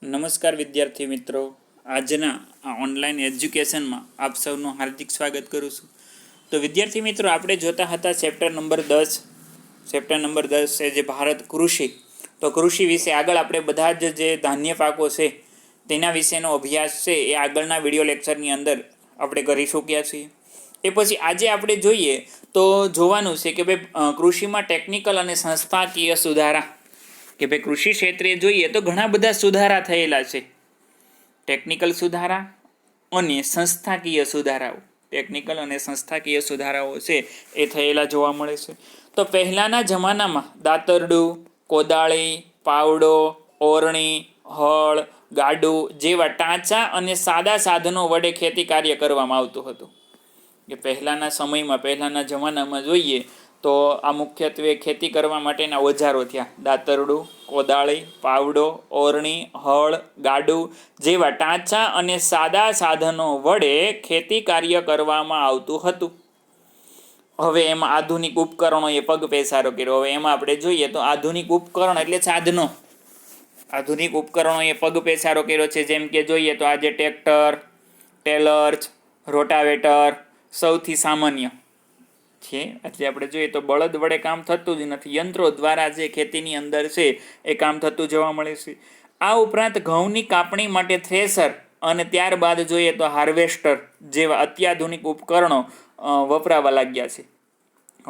નમસ્કાર વિદ્યાર્થી મિત્રો, આજના આ ઓનલાઈન એજ્યુકેશનમાં આપ સૌનું હાર્દિક સ્વાગત કરું છું. તો વિદ્યાર્થી મિત્રો, આપણે જોતા હતા ચેપ્ટર નંબર 10 છે જે ભારત કૃષિ. તો કૃષિ વિશે આગળ આપણે બધા જ જે ધાન્ય પાકો છે તેના વિશેનો અભ્યાસ છે એ આગળના વિડીયો લેક્ચરની અંદર આપણે કરી ચૂક્યા છીએ. એ પછી આજે આપણે જોઈએ તો જોવાનું છે કે ભાઈ કૃષિમાં ટેકનિકલ અને સંસ્થાકીય સુધારા, કે ભાઈ કૃષિ ક્ષેત્રે જોઈએ તો ઘણા બધા સુધારા થયેલા છે. ટેકનિકલ સુધારા અને સંસ્થાકીય સુધારાઓ, ટેકનિકલ અને સંસ્થાકીય સુધારાઓ છે એ થયેલા જોવા મળે છે. તો પહેલાંના જમાનામાં દાતરડું, કોદાળી, પાવડો, ઓરણી, હળ, ગાડું જેવા ટાંચા અને સાદા સાધનો વડે ખેતી કાર્ય કરવામાં આવતું હતું. કે પહેલાંના સમયમાં, પહેલાંના જમાનામાં જોઈએ તો આ મુખ્યત્વે ખેતી કરવા માટેના ઓજારો થયા. દાતરડું, કોદાળી, પાવડો, ઓરણી, હળ, ગાડું જેવા ટાંચા અને સાદા સાધનો વડે ખેતી કાર્ય કરવામાં આવતું હતું. હવે એમાં આધુનિક ઉપકરણોએ પગ પેસારો કર્યો. હવે એમાં આપણે જોઈએ તો આધુનિક ઉપકરણ એટલે સાધનો. આધુનિક ઉપકરણોએ પગ પેસારો કર્યો છે. જેમ કે જોઈએ તો આજે ટ્રેક્ટર, ટેલર, રોટાવેટર સૌથી સામાન્ય છે. એટલે આપણે જોઈએ તો બળદ વડે કામ થતું જ નથી, યંત્રો દ્વારા જે ખેતીની અંદર છે એ કામ થતું જોવા મળે છે. આ ઉપરાંત ઘઉંની કાપણી માટે થ્રેસર અને ત્યારબાદ જોઈએ તો હાર્વેસ્ટર જેવા અત્યાધુનિક ઉપકરણો વપરાવા લાગ્યા છે.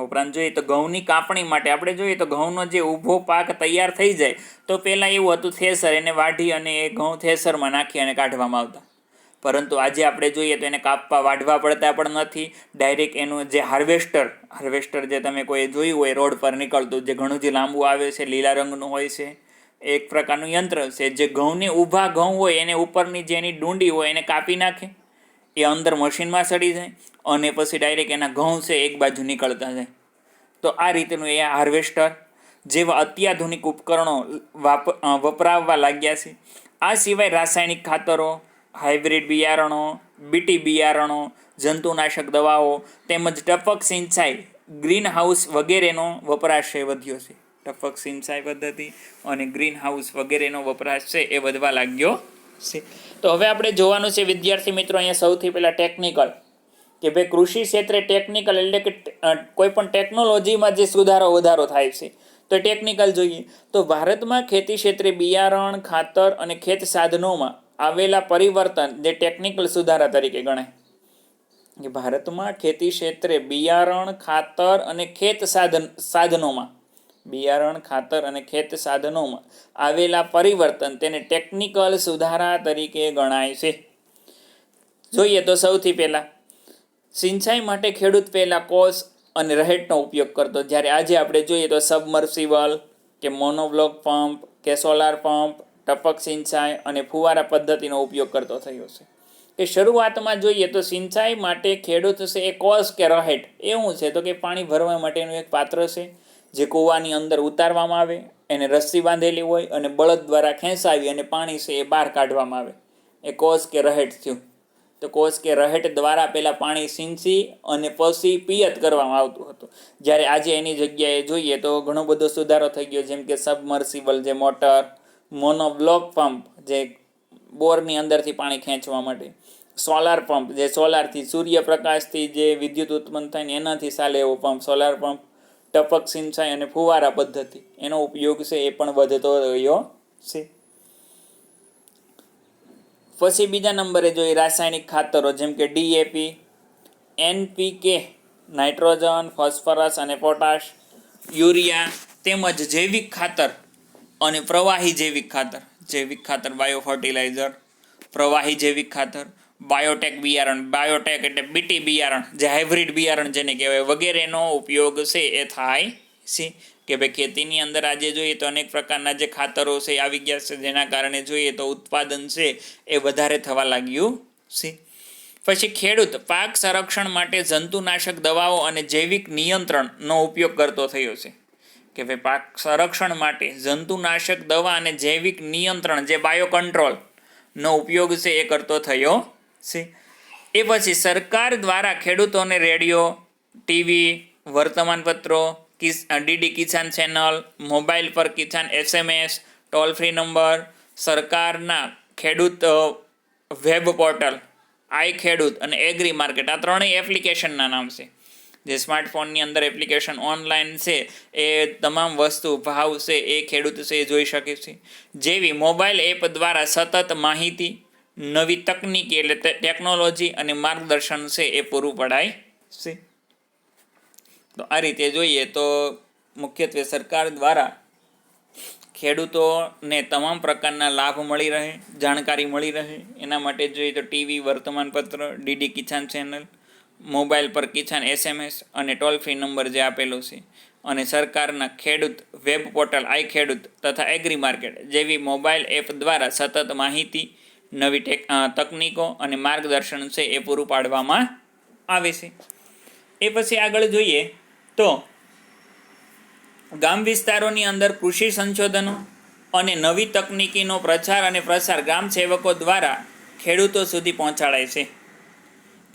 ઉપરાંત જોઈએ તો ઘઉંની કાપણી માટે આપણે જોઈએ તો ઘઉંનો જે ઊભો પાક તૈયાર થઈ જાય તો પહેલાં એવું હતું થ્રેસર, એને વાઢી અને એ ઘઉં થ્રેસરમાં નાખી અને કાઢવામાં આવતા. પરંતુ આજે આપણે જોઈએ તો એને કાપવા વાઢવા પડતા પણ નથી. ડાયરેક્ટ એનું જે હાર્વેસ્ટર જે તમે કોઈ જોયું હોય રોડ પર નીકળતું, જે ઘણું જે લાંબુ આવે છે, લીલા રંગનું હોય છે, એક પ્રકારનું યંત્ર છે જે ઘઉંને ઊભા ઘઉં હોય એને ઉપરની જે એની ડુંડી હોય એને કાપી નાખે, એ અંદર મશીનમાં સડી જાય અને પછી ડાયરેક્ટ એના ઘઉં છે એક બાજુ નીકળતા જાય. તો આ રીતનું એ હાર્વેસ્ટર જેવા અત્યાધુનિક ઉપકરણો વપરાવવા લાગ્યા છે. આ સિવાય રાસાયણિક ખાતરો, હાઇબ્રિડ બિયારણો, બીટી બિયારણો, જંતુનાશક દવાઓ તેમજ ટપક સિંચાઈ, ગ્રીન હાઉસ વગેરેનો વપરાશ વધ્યો છે. ટપક સિંચાઈ પદ્ધતિ અને ગ્રીન હાઉસ વગેરેનો વપરાશ છે એ વધવા લાગ્યો છે. તો હવે આપણે જોવાનું છે વિદ્યાર્થી મિત્રો, અહીંયા સૌથી પહેલાં ટેકનિકલ, કે ભાઈ કૃષિ ક્ષેત્રે ટેકનિકલ એટલે કે કોઈ પણ ટેકનોલોજીમાં જે સુધારો વધારો થાય છે તો ટેકનિકલ જોઈએ. તો ભારતમાં ખેતી ક્ષેત્રે બિયારણ, ખાતર અને ખેત સાધનોમાં આવેલા પરિવર્તન જે ટેકનિકલ સુધારા તરીકે ગણાય. કે ભારતમાં ખેતી ક્ષેત્રે બિયારણ, ખાતર અને ખેત સાધનોમાં આવેલા પરિવર્તન તેને ટેકનિકલ સુધારા તરીકે ગણાય છે. જોઈએ તો સૌથી પહેલા સિંચાઈ માટે ખેડૂત પહેલા કોસ અને રહેટનો ઉપયોગ કરતો, જ્યારે આજે આપણે જોઈએ તો સબમર્સિબલ કે મોનોબ્લોક પંપ કે સોલાર પંપ, ટપક સિંચાઈ અને ફુવારા પદ્ધતિનો ઉપયોગ કરતો થયો છે. કે શરૂઆતમાં જોઈએ તો સિંચાઈ માટે ખેડૂત છે એ કોસ કે રહેટ એવું છે તો કે પાણી ભરવા માટેનું એક પાત્ર છે જે કૂવાની અંદર ઉતારવામાં આવે, એને રસ્સી બાંધેલી હોય અને બળદ દ્વારા ખેંચાવી અને પાણી છે એ બહાર કાઢવામાં આવે, એ કોસ કે રહેટ થયું. તો કોસ કે રહેટ દ્વારા પહેલાં પાણી સિંચી અને પછી પિયત કરવામાં આવતું હતું. જ્યારે આજે એની જગ્યાએ જોઈએ તો ઘણો બધો સુધારો થઈ ગયો, જેમ કે સબમર્સિબલ જે મોટર, મોનોબ્લોક પંપ જે બોરની અંદરથી પાણી ખેંચવા માટે, સોલાર પંપ જે સોલારથી સૂર્યપ્રકાશથી જે વિદ્યુત ઉત્પન્ન થાય ને એનાથી ચાલે એવો પંપ સોલાર પંપ, ટપક સિંચાઈ અને ફુવારા પદ્ધતિ એનો ઉપયોગ છે એ પણ વધતો રહ્યો છે. પછી બીજા નંબરે જોઈએ રાસાયણિક ખાતરો, જેમ કે DAP, NPK નાઇટ્રોજન, ફોસ્ફરસ અને પોટાશ, યુરિયા તેમજ જૈવિક ખાતર અને પ્રવાહી જૈવિક ખાતર બાયો ફર્ટિલાઇઝર, પ્રવાહી જૈવિક ખાતર, બાયોટેક બિયારણ, બાયોટેક એટલે બીટી બિયારણ જે હાઇબ્રિડ બિયારણ જેને કહેવાય, વગેરેનો ઉપયોગ છે એ થાય છે. કે ભાઈ ખેતીની અંદર આજે જોઈએ તો અનેક પ્રકારના જે ખાતરો છે આવી ગયા છે, જેના કારણે જોઈએ તો ઉત્પાદન છે એ વધારે થવા લાગ્યું છે. પછી ખેડૂત પાક સંરક્ષણ માટે જંતુનાશક દવાઓ અને જૈવિક નિયંત્રણનો ઉપયોગ કરતો થયો છે. કે ભાઈ પાક સંરક્ષણ માટે જંતુનાશક દવા અને જૈવિક નિયંત્રણ જે બાયો કંટ્રોલનો ઉપયોગ છે એ કરતો થયો છે. એ પછી સરકાર દ્વારા ખેડૂતોને રેડિયો, ટીવી, વર્તમાનપત્રો, DD કિસાન ચેનલ, મોબાઈલ પર કિસાન SMS, ટોલ ફ્રી નંબર, સરકારના ખેડૂત વેબ પોર્ટલ, આઈ ખેડૂત અને એગ્રી માર્કેટ, આ ત્રણેય એપ્લિકેશનના નામ છે. જે સ્માર્ટફોનની અંદર એપ્લિકેશન ઓનલાઈન છે એ તમામ વસ્તુ ભાવ છે એ ખેડૂત છે એ જોઈ શકે છે. જેવી મોબાઈલ એપ દ્વારા સતત માહિતી, નવી તકનીકી એટલે ટેકનોલોજી અને માર્ગદર્શન છે એ પૂરું પડાય છે. તો આ રીતે જોઈએ તો મુખ્યત્વે સરકાર દ્વારા ખેડૂતોને તમામ પ્રકારના લાભ મળી રહે, જાણકારી મળી રહે એના માટે જોઈએ તો ટીવી, વર્તમાનપત્ર, ડીડી કિસાન ચેનલ, મોબાઈલ પર કિસાન SMS અને ટોલ ફ્રી નંબર જે આપેલો છે, અને સરકારના ખેડૂત વેબ પોર્ટલ આઈ ખેડૂત તથા એગ્રી માર્કેટ જેવી મોબાઈલ એપ દ્વારા સતત માહિતી, નવી તકનીકો અને માર્ગદર્શન છે એ પૂરું પાડવામાં આવે છે. એ પછી આગળ જોઈએ તો ગામ વિસ્તારોની અંદર કૃષિ સંશોધનો અને નવી તકનીકીનો પ્રચાર અને પ્રસાર ગ્રામ સેવકો દ્વારા ખેડૂતો સુધી પહોંચાડાય છે.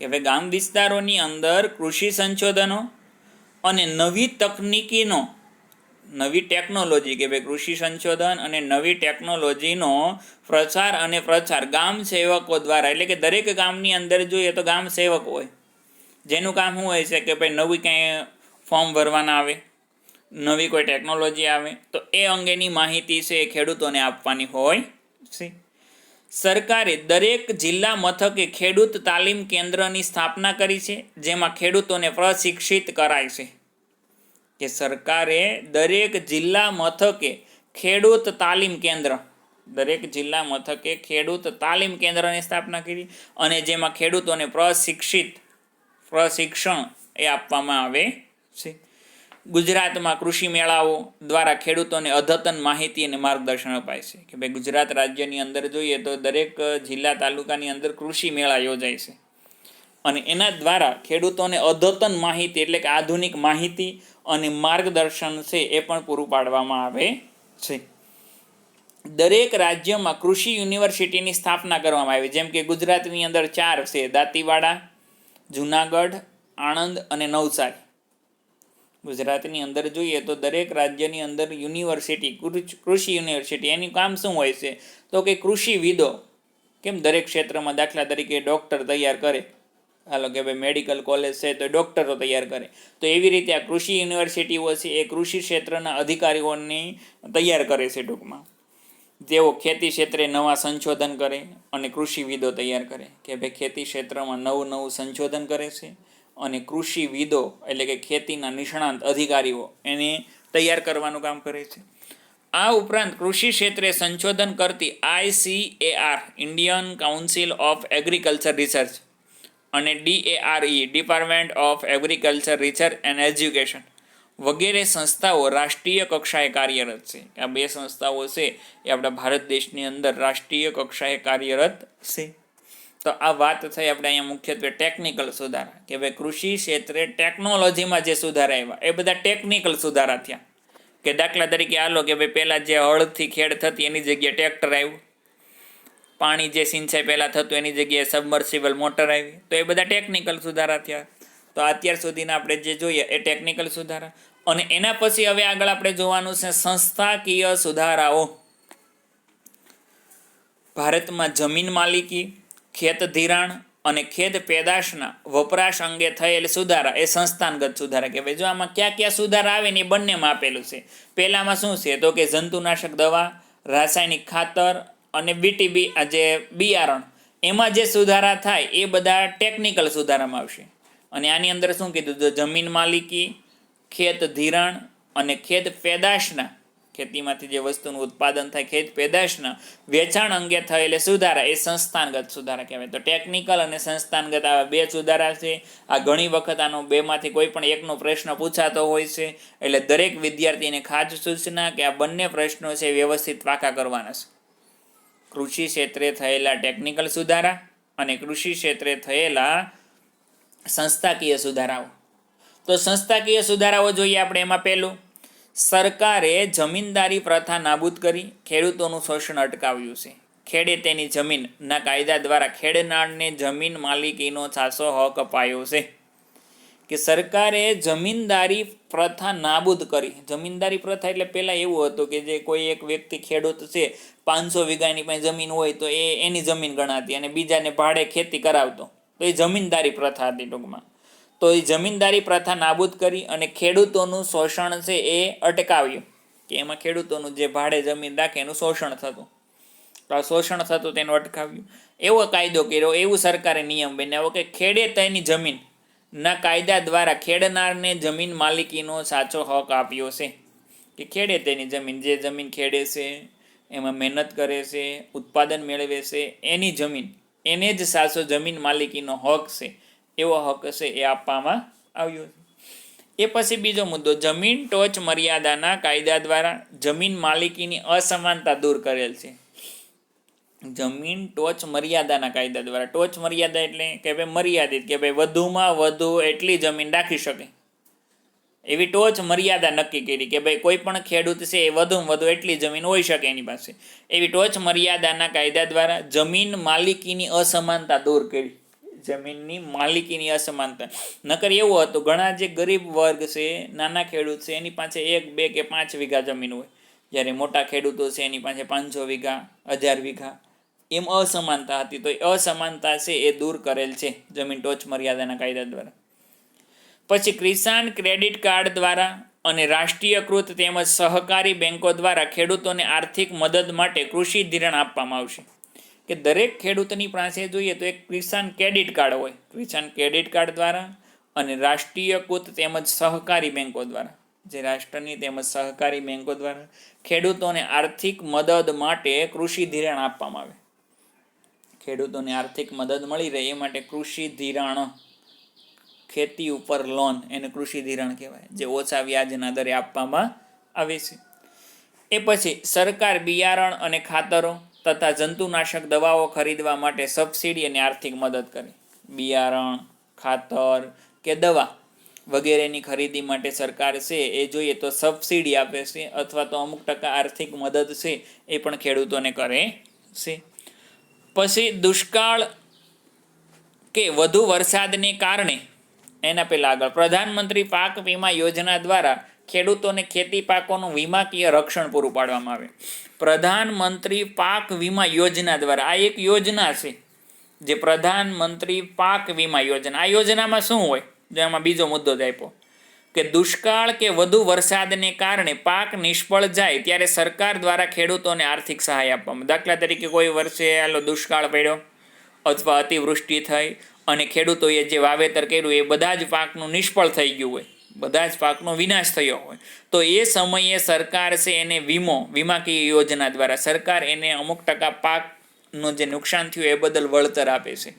કે ભાઈ ગામ વિસ્તારોની અંદર કૃષિ સંશોધનો અને નવી તકનીકીનો, નવી ટેકનોલોજી, કે ભાઈ કૃષિ સંશોધન અને નવી ટેકનોલોજીનો પ્રચાર અને પ્રચાર ગામ સેવકો દ્વારા, એટલે કે દરેક ગામની અંદર જોઈએ તો ગામ સેવક હોય, જેનું કામ શું હોય છે કે ભાઈ નવી કંઈ ફોર્મ ભરવાના આવે, નવી કોઈ ટેકનોલોજી આવે તો એ અંગેની માહિતી છે એ ખેડૂતોને આપવાની હોય છે. સરકારે દરેક જિલ્લા મથકે ખેડૂત તાલીમ કેન્દ્રની સ્થાપના કરી છે, જેમાં ખેડૂતોને પ્રશિક્ષિત કરાય છે. કે સરકારે દરેક જિલ્લા મથકે ખેડૂત તાલીમ કેન્દ્ર, દરેક જિલ્લા મથકે ખેડૂત તાલીમ કેન્દ્રની સ્થાપના કરી અને જેમાં ખેડૂતોને પ્રશિક્ષણ એ આપવામાં આવે છે. ગુજરાતમાં કૃષિ મેળાઓ દ્વારા ખેડૂતોને અદ્યતન માહિતી અને માર્ગદર્શન અપાય છે. કે ભાઈ ગુજરાત રાજ્યની અંદર જોઈએ તો દરેક જિલ્લા તાલુકાની અંદર કૃષિ મેળા યોજાય છે અને એના દ્વારા ખેડૂતોને અદ્યતન માહિતી એટલે કે આધુનિક માહિતી અને માર્ગદર્શન છે એ પણ પૂરું પાડવામાં આવે છે. દરેક રાજ્યમાં કૃષિ યુનિવર્સિટીની સ્થાપના કરવામાં આવી, જેમ કે ગુજરાતની અંદર 4 છે, દાંતીવાડા, જુનાગઢ, આણંદ અને નવસારી. ગુજરાતની અંદર જોઈએ તો દરેક રાજ્યની અંદર યુનિવર્સિટી, કૃષિ યુનિવર્સિટી, એનું કામ શું હોય છે તો કે કૃષિવિદો, કેમ દરેક ક્ષેત્રમાં દાખલા તરીકે ડૉક્ટર તૈયાર કરે, હાલો કે ભાઈ મેડિકલ કોલેજ છે તો ડૉક્ટરો તૈયાર કરે, તો એવી રીતે આ કૃષિ યુનિવર્સિટીઓ છે એ કૃષિ ક્ષેત્રના અધિકારીઓને તૈયાર કરે છે. ટૂંકમાં તેઓ ખેતી ક્ષેત્રે નવા સંશોધન કરે અને કૃષિવિદો તૈયાર કરે. કે ભાઈ ખેતી ક્ષેત્રમાં નવું સંશોધન કરે છે અને કૃષિવિદો એટલે કે ખેતીના નિષ્ણાંત અધિકારીઓ એને તૈયાર કરવાનું કામ કરે છે. આ ઉપરાંત કૃષિ ક્ષેત્રે સંશોધન કરતી ICAR Indian council of agriculture research અને DARE department of agriculture research and education વગેરે સંસ્થાઓ રાષ્ટ્રીય કક્ષાએ કાર્યરત છે. આ 2 સંસ્થાઓ છે એ આપણા ભારત દેશની અંદર રાષ્ટ્રીય કક્ષાએ કાર્યરત છે. તો આ વાત થઈ આપણે અહીંયા મુખ્યત્વે ટેકનિકલ સુધારા, કે ભાઈ કૃષિ ક્ષેત્રે ટેકનોલોજીમાં જે સુધારા આવ્યા એ બધા ટેકનિકલ સુધારા થયા. કે દાખલા તરીકે હાલો કે ભાઈ પહેલાં જે હળથી ખેડ થતી એની જગ્યાએ ટ્રેક્ટર આવ્યું, પાણી જે સિંચાઈ પહેલાં થતું એની જગ્યાએ સબમર્સિબલ મોટર આવી, તો એ બધા ટેકનિકલ સુધારા થયા. તો અત્યાર સુધીના આપણે જે જોઈએ એ ટેકનિકલ સુધારા. અને એના પછી હવે આગળ આપણે જોવાનું છે સંસ્થાકીય સુધારાઓ. ભારતમાં જમીન માલિકી, ખેત ધિરાણ અને ખેત પેદાશના વપરાશ અંગે થયેલ સુધારા એ સંસ્થાનગત સુધારા. કે ભાઈ જો આમાં ક્યાં ક્યાં સુધારા આવે ને એ બંનેમાં આપેલું છે. પહેલામાં શું છે તો કે જંતુનાશક દવા, રાસાયણિક ખાતર અને BTB આ જે બિયારણ, એમાં જે સુધારા થાય એ બધા ટેકનિકલ સુધારામાં આવશે. અને આની અંદર શું કીધું, તો જમીન માલિકી, ખેત ધિરાણ અને ખેત પેદાશના, ખેતીમાંથી જે વસ્તુનું ઉત્પાદન થાય ખેત પેદાશના વેચાણ અંગે થયેલા સુધારા એ સંસ્થાનગત સુધારા કહેવાય. તો ટેકનિકલ અને સંસ્થાનગત આવા 2 સુધારા છે. આ ઘણી વખત આનો 2માંથી કોઈ પણ એકનો પ્રશ્ન પૂછાતો હોય છે, એટલે દરેક વિદ્યાર્થીને ખાસ સૂચના કે આ બંને પ્રશ્નો છે વ્યવસ્થિત પાકા કરવાના છે. કૃષિ ક્ષેત્રે થયેલા ટેકનિકલ સુધારા અને કૃષિ ક્ષેત્રે થયેલા સંસ્થાકીય સુધારાઓ. તો સંસ્થાકીય સુધારાઓ જોઈએ આપણે. એમાં પહેલું, સરકારે જમીનદારી પ્રથા નાબૂદ કરી ખેડૂતોનું શોષણ અટકાવ્યું છે. ખેડે તેની જમીનના કાયદા દ્વારા ખેડનારને જમીન માલિકીનો છાસો હક અપાયો છે. કે સરકારે જમીનદારી પ્રથા નાબૂદ કરી. જમીનદારી પ્રથા એટલે પહેલાં એવું હતું કે જે કોઈ એક વ્યક્તિ ખેડૂત છે 500 વીઘાની પાસે જમીન હોય તો એ એની જમીન ગણાતી અને બીજાને ભાડે ખેતી કરાવતો, તો એ જમીનદારી પ્રથા હતી ટૂંકમાં. તો એ જમીનદારી પ્રથા નાબૂદ કરી અને ખેડૂતોનું શોષણ છે એ અટકાવ્યું, કે એમાં ખેડૂતોનું જે ભાડે જમીન રાખે એનું શોષણ થતું, તો આ શોષણ થતું તેનું અટકાવ્યું. એવો કાયદો કર્યો, એવું સરકારે નિયમ બનાવ્યો કે ખેડે તેની જમીન ના કાયદા દ્વારા ખેડનારને જમીન માલિકીનો સાચો હક આપ્યો છે. કે ખેડે તેની જમીન, જે જમીન ખેડે છે, એમાં મહેનત કરે છે, ઉત્પાદન મેળવે છે, એની જમીન એને જ સાચો જમીન માલિકીનો હક છે, એવો હક છે એ આપવામાં આવ્યો છે. એ પછી બીજો મુદ્દો, જમીન ટોચ મર્યાદાના કાયદા દ્વારા જમીન માલિકીની અસમાનતા દૂર કરેલ છે. જમીન ટોચ મર્યાદાના કાયદા દ્વારા, ટોચ મર્યાદા એટલે કે ભાઈ મર્યાદિત, કે ભાઈ વધુમાં વધુ એટલી જમીન રાખી શકે એવી ટોચ મર્યાદા નક્કી કરી, કે ભાઈ કોઈ પણ ખેડૂત છે એ વધુમાં વધુ એટલી જમીન હોઈ શકે એની પાસે. એવી ટોચ મર્યાદાના કાયદા દ્વારા જમીન માલિકીની અસમાનતા દૂર કરી. જમીનની માલિકીની અસમાનતા, નકર એવું હતું ઘણા જે ગરીબ વર્ગ છે, નાના ખેડૂત છે, એની પાસે 1, 2 કે 5 વીઘા જમીન હોય, જ્યારે મોટા ખેડૂતો છે એની પાસે 500 વીઘા, 1000 વીઘા, એમ અસમાનતા હતી. તો એ અસમાનતા છે એ દૂર કરેલ છે જમીન ટોચ મર્યાદાના કાયદા દ્વારા. પછી કિસાન ક્રેડિટ કાર્ડ દ્વારા અને રાષ્ટ્રીયકૃત તેમજ સહકારી બેન્કો દ્વારા ખેડૂતોને આર્થિક મદદ માટે કૃષિ ધિરાણ આપવામાં આવશે. કે દરેક ખેડૂતની પાસે જોઈએ તો એક કિસાન ક્રેડિટ કાર્ડ હોય. કિસાન ક્રેડિટ કાર્ડ દ્વારા અને રાષ્ટ્રીયકૃત તેમજ સહકારી બેન્કો દ્વારા, જે રાષ્ટ્રની તેમજ સહકારી બેન્કો દ્વારા ખેડૂતોને આર્થિક મદદ માટે કૃષિ ધિરાણ આપવામાં આવે. ખેડૂતોને આર્થિક મદદ મળી રહે એ માટે કૃષિ ધિરાણ, ખેતી ઉપર લોન, એને કૃષિ ધિરાણ કહેવાય, જે ઓછા વ્યાજના દરે આપવામાં આવે છે. એ પછી સરકાર બિયારણ અને ખાતરો તથા જંતુનાશક દવાઓ ખરીદવા માટે સબસિડી અને આર્થિક મદદ કરે. બિયારણ, ખાતર કે દવા વગેરેની ખરીદી માટે સરકાર છે એ જોઈએ તો સબસિડી આપે છે, અથવા તો અમુક ટકા આર્થિક મદદ છે એ પણ ખેડૂતોને કરે છે. પછી દુષ્કાળ કે વધુ વરસાદને કારણે, એના પહેલાં આગળ પ્રધાનમંત્રી પાક વીમા યોજના દ્વારા ખેડૂતોને ખેતી પાકોનું વીમાકીય રક્ષણ પૂરું પાડવામાં આવે. પ્રધાનમંત્રી પાક વીમા યોજના દ્વારા, આ એક યોજના છે જે પ્રધાનમંત્રી પાક વીમા યોજના. આ યોજનામાં શું હોય, જેમાં બીજો મુદ્દો જ આપ્યો કે દુષ્કાળ કે વધુ વરસાદને કારણે પાક નિષ્ફળ જાય ત્યારે સરકાર દ્વારા ખેડૂતોને આર્થિક સહાય આપવામાં. દાખલા તરીકે કોઈ વર્ષે આલો દુષ્કાળ પડ્યો અથવા અતિવૃષ્ટિ થઈ અને ખેડૂતોએ જે વાવેતર કર્યું એ બધા જ પાકનું નિષ્ફળ થઈ ગયું હોય, બધા જ પાકનો વિનાશ થયો હોય, તો એ સમયે સરકાર છે એને વીમાકીય યોજના દ્વારા સરકાર એને અમુક ટકા પાકનું જે નુકસાન થયું એ બદલ વળતર આપે છે.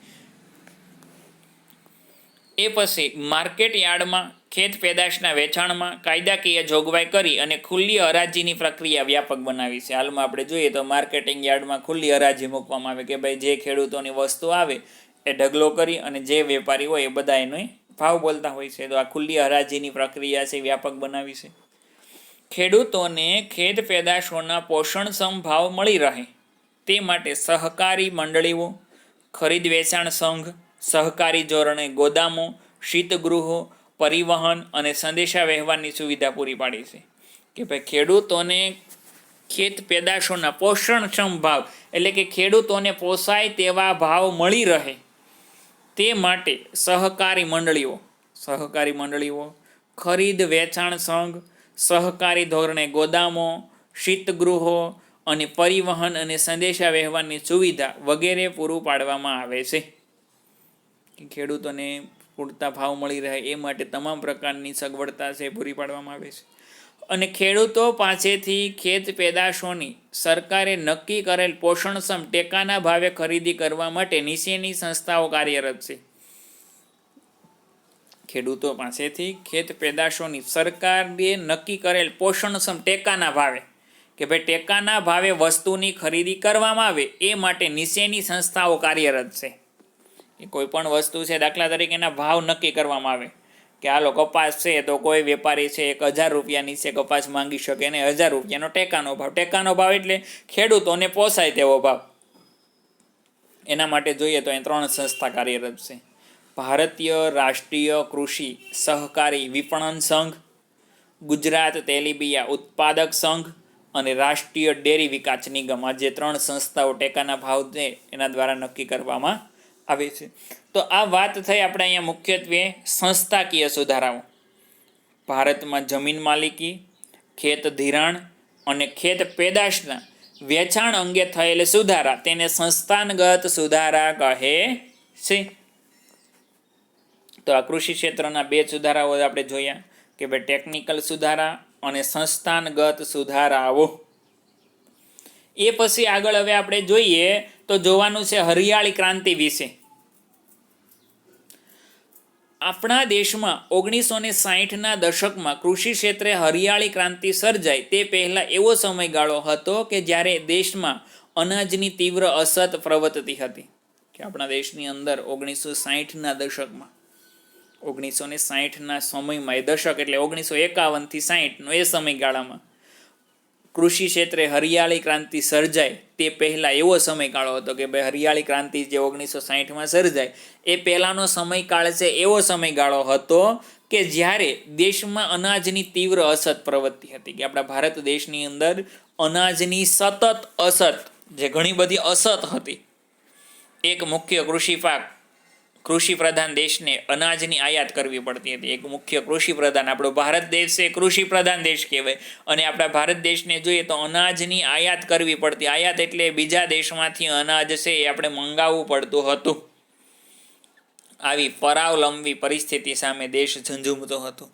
એ પછી માર્કેટ યાર્ડમાં ખેત પેદાશના વેચાણમાં કાયદાકીય જોગવાઈ કરી અને ખુલ્લી હરાજીની પ્રક્રિયા વ્યાપક બનાવી છે. હાલમાં આપણે જોઈએ તો માર્કેટિંગ યાર્ડમાં ખુલ્લી હરાજી મૂકવામાં આવે કે ભાઈ જે ખેડૂતોની વસ્તુ આવે એ ઢગલો કરી અને જે વેપારી હોય એ બધા એનો ભાવ બોલતા હોય છે. તો આ ખુલ્લી હરાજીની પ્રક્રિયા છે વ્યાપક બનાવી છે. ખેડૂતોને ખેત પેદાશોના પોષણક્ષમ ભાવ મળી રહે તે માટે સહકારી મંડળીઓ, ખરીદ વેચાણ સંઘ, સહકારી ધોરણે ગોદામો, શીતગૃહો, પરિવહન અને સંદેશા વ્યવહારની સુવિધા પૂરી પાડી છે. કે ભાઈ ખેડૂતોને ખેત પેદાશોના પોષણક્ષમ ભાવ એટલે કે ખેડૂતોને પોસાય તેવા ભાવ મળી રહે તે માટે સહકારી મંડળીઓ, ખરીદ વેચાણ સંઘ, સહકારી ધોરણે ગોદામો, શીતગૃહો અને પરિવહન અને સંદેશા વ્યવહારની સુવિધા વગેરે પૂરું પાડવામાં આવે છે. ખેડૂતોને પૂરતા ભાવ મળી રહે એ માટે તમામ પ્રકારની સગવડતા છે પૂરી પાડવામાં આવે છે. અને ખેડૂતો પાસેથી ખેત પેદાશોની સરકારે નક્કી કરેલ પોષણક્ષમ ટેકાના ભાવે ખરીદી કરવા માટે નીચેની સંસ્થાઓ કાર્યરત છે. ખેડૂતો પાસેથી ખેત પેદાશોની સરકારે નક્કી કરેલ પોષણક્ષમ ટેકાના ભાવે, કે ભાઈ ટેકાના ભાવે વસ્તુની ખરીદી કરવામાં આવે એ માટે નીચેની સંસ્થાઓ કાર્યરત છે. કોઈ પણ વસ્તુ છે, દાખલા તરીકે એના ભાવ નક્કી કરવામાં આવે કે હાલો કપાસ છે તો કોઈ વેપારી છે 1000 રૂપિયા નીચે કપાસ માંગી શકે અને 1000 રૂપિયાનો ટેકાનો ભાવ. ટેકાનો ભાવ એટલે ખેડૂતોને પોસાય તેવો ભાવ. એના માટે જોઈએ તો અહીં 3 સંસ્થા કાર્યરત છે. ભારતીય રાષ્ટ્રીય કૃષિ સહકારી વિપણન સંઘ, ગુજરાત તેલીબિયા ઉત્પાદક સંઘ અને રાષ્ટ્રીય ડેરી વિકાસ નિગમ. આ જે 3 સંસ્થાઓ ટેકાના ભાવ છે એના દ્વારા નક્કી કરવામાં આવે છે. તો આ વાત થઈ આપણે અહીંયા મુખ્યત્વે સંસ્થાકીય સુધારાઓ. ભારતમાં જમીન માલિકી, ખેત ધિરાણ અને ખેત પેદાશના વેચાણ અંગે થયેલ સુધારા તેને સંસ્થાનગત સુધારા કહે છે. તો આ કૃષિ ક્ષેત્રના 2 સુધારાઓ આપણે જોયા કે ભાઈ ટેકનિકલ સુધારા અને સંસ્થાનગત સુધારાઓ. એ પછી આગળ હવે આપણે જોઈએ તો જોવાનું છે હરિયાળી ક્રાંતિ વિશે. આપણા દેશમાં 1960ના દશકમાં કૃષિ ક્ષેત્રે હરિયાળી ક્રાંતિ સર્જાય તે પહેલાં એવો સમયગાળો હતો કે જ્યારે દેશમાં અનાજની તીવ્ર અછત પ્રવર્તતી હતી. કે આપણા દેશની અંદર 1960ના દશકમાં 1960ના સમયમાં, એ દશક એટલે 1951થી 60નો એ સમયગાળામાં કૃષિ ક્ષેત્રે હરિયાળી ક્રાંતિ સર્જાય તે પહેલાં એવો સમયગાળો હતો કે ભાઈ હરિયાળી ક્રાંતિ જે 1960માં સર્જાય એ પહેલાંનો સમયકાળ છે એવો સમયગાળો હતો કે જ્યારે દેશમાં અનાજની તીવ્ર અછત પ્રવર્તતી હતી. કે આપણા ભારત દેશની અંદર અનાજની સતત અછત, જે ઘણી બધી અછત હતી. એક મુખ્ય કૃષિ પ્રધાન દેશને અનાજની આયાત કરવી પડતી હતી. એક મુખ્ય કૃષિ પ્રધાન, આપણો ભારત દેશ છે કૃષિ પ્રધાન દેશ કહેવાય, અને આપણા ભારત દેશને જોઈએ તો અનાજની આયાત કરવી પડતી. આયાત એટલે બીજા દેશમાંથી અનાજ છે એ આપણે મંગાવવું પડતું હતું. આવી પરાવલંબી પરિસ્થિતિ સામે દેશ ઝંઝુમતો હતો.